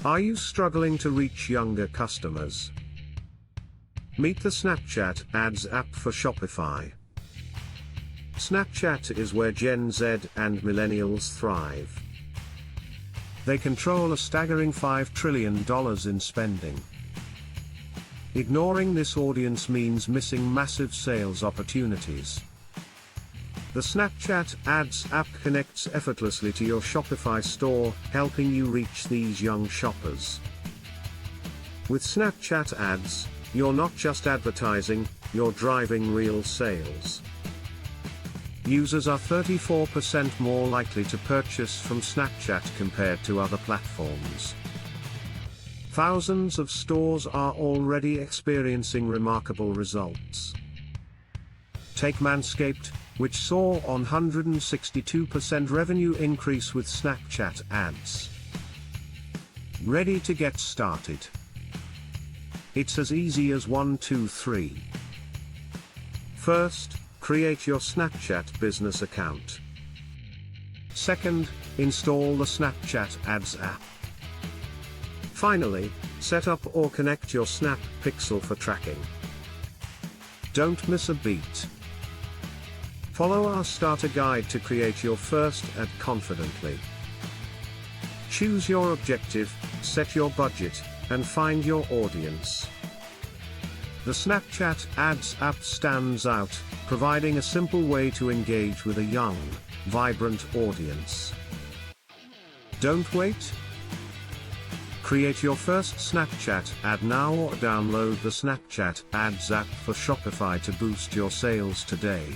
Are you struggling to reach younger customers? Meet the Snapchat Ads app for Shopify. Snapchat is where Gen Z and millennials thrive. They control a staggering $5 trillion in spending. Ignoring this audience means missing massive sales opportunities. The Snapchat Ads app connects effortlessly to your Shopify store, helping you reach these young shoppers. With Snapchat Ads, you're not just advertising, you're driving real sales. Users are 34% more likely to purchase from Snapchat compared to other platforms. Thousands of stores are already experiencing remarkable results. Take Manscaped, which saw a 162% revenue increase with Snapchat Ads. Ready to get started? It's as easy as 1, 2, 3. First, create your Snapchat business account. Second, install the Snapchat Ads app. Finally, set up or connect your Snap Pixel for tracking. Don't miss a beat. Follow our starter guide to create your first ad confidently. Choose your objective, set your budget, and find your audience. The Snapchat Ads app stands out, providing a simple way to engage with a young, vibrant audience. Don't wait. Create your first Snapchat ad now or download the Snapchat Ads app for Shopify to boost your sales today.